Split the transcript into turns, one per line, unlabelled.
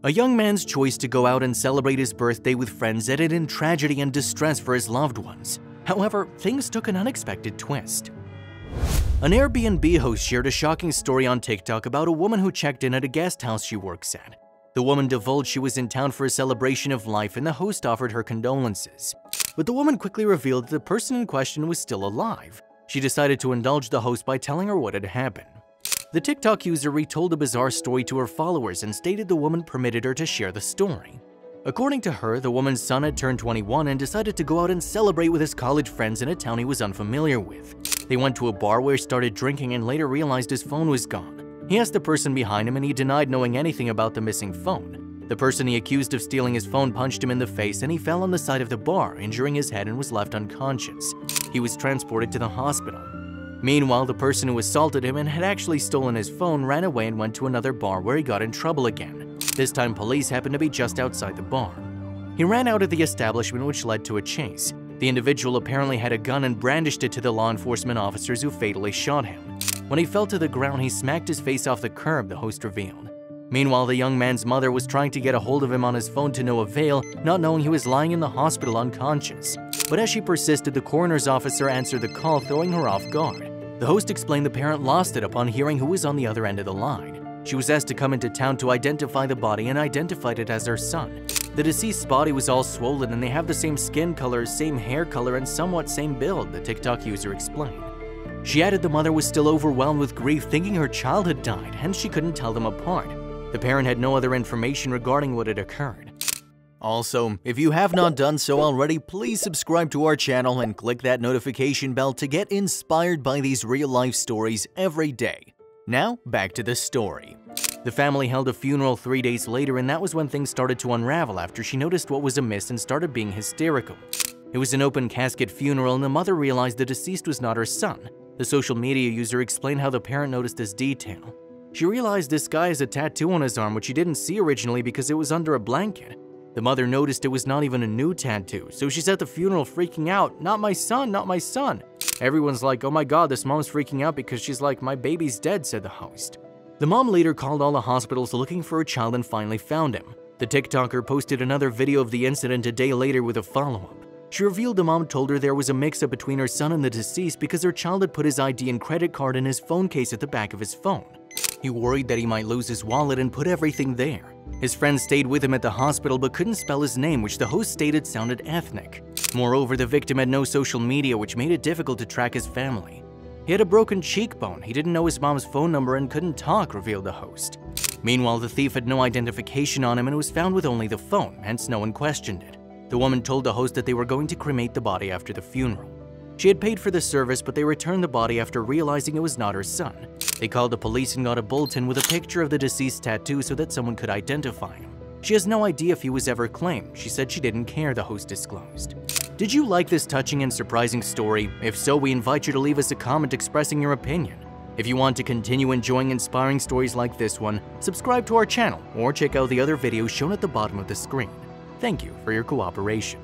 A young man's choice to go out and celebrate his birthday with friends ended in tragedy and distress for his loved ones. However, things took an unexpected twist. An Airbnb host shared a shocking story on TikTok about a woman who checked in at a guest house she works at. The woman divulged she was in town for a celebration of life and the host offered her condolences. But the woman quickly revealed that the person in question was still alive. She decided to indulge the host by telling her what had happened. The TikTok user retold the bizarre story to her followers and stated the woman permitted her to share the story. According to her, the woman's son had turned 21 and decided to go out and celebrate with his college friends in a town he was unfamiliar with. They went to a bar where he started drinking and later realized his phone was gone. He asked the person behind him and he denied knowing anything about the missing phone. The person he accused of stealing his phone punched him in the face and he fell on the side of the bar, injuring his head and was left unconscious. He was transported to the hospital. Meanwhile, the person who assaulted him and had actually stolen his phone ran away and went to another bar where he got in trouble again. This time, police happened to be just outside the bar. He ran out of the establishment, which led to a chase. The individual apparently had a gun and brandished it to the law enforcement officers who fatally shot him. When he fell to the ground, he smacked his face off the curb, the host revealed. Meanwhile, the young man's mother was trying to get a hold of him on his phone to no avail, not knowing he was lying in the hospital unconscious. But as she persisted, the coroner's officer answered the call, throwing her off guard. The host explained the parent lost it upon hearing who was on the other end of the line. She was asked to come into town to identify the body and identified it as her son. The deceased's body was all swollen and they have the same skin color, same hair color, and somewhat same build, the TikTok user explained. She added the mother was still overwhelmed with grief, thinking her child had died, hence she couldn't tell them apart. The parent had no other information regarding what had occurred. Also, if you have not done so already, please subscribe to our channel and click that notification bell to get inspired by these real-life stories every day. Now, back to the story. The family held a funeral 3 days later, and that was when things started to unravel after she noticed what was amiss and started being hysterical. It was an open casket funeral, and the mother realized the deceased was not her son. The social media user explained how the parent noticed this detail. She realized this guy has a tattoo on his arm, which she didn't see originally because it was under a blanket. The mother noticed it was not even a new tattoo, so she's at the funeral freaking out, "Not my son, not my son." Everyone's like, "Oh my god, this mom's freaking out because she's like, my baby's dead," said the host. The mom later called all the hospitals looking for her child and finally found him. The TikToker posted another video of the incident a day later with a follow-up. She revealed the mom told her there was a mix-up between her son and the deceased because her child had put his ID and credit card in his phone case at the back of his phone. He worried that he might lose his wallet and put everything there. His friend stayed with him at the hospital but couldn't spell his name, which the host stated sounded ethnic. Moreover, the victim had no social media, which made it difficult to track his family. He had a broken cheekbone, he didn't know his mom's phone number and couldn't talk, revealed the host. Meanwhile, the thief had no identification on him and was found with only the phone, hence no one questioned it. The woman told the host that they were going to cremate the body after the funeral. She had paid for the service, but they returned the body after realizing it was not her son. They called the police and got a bulletin with a picture of the deceased's tattoo so that someone could identify him. She has no idea if he was ever claimed. She said she didn't care, the host disclosed. Did you like this touching and surprising story? If so, we invite you to leave us a comment expressing your opinion. If you want to continue enjoying inspiring stories like this one, subscribe to our channel or check out the other videos shown at the bottom of the screen. Thank you for your cooperation.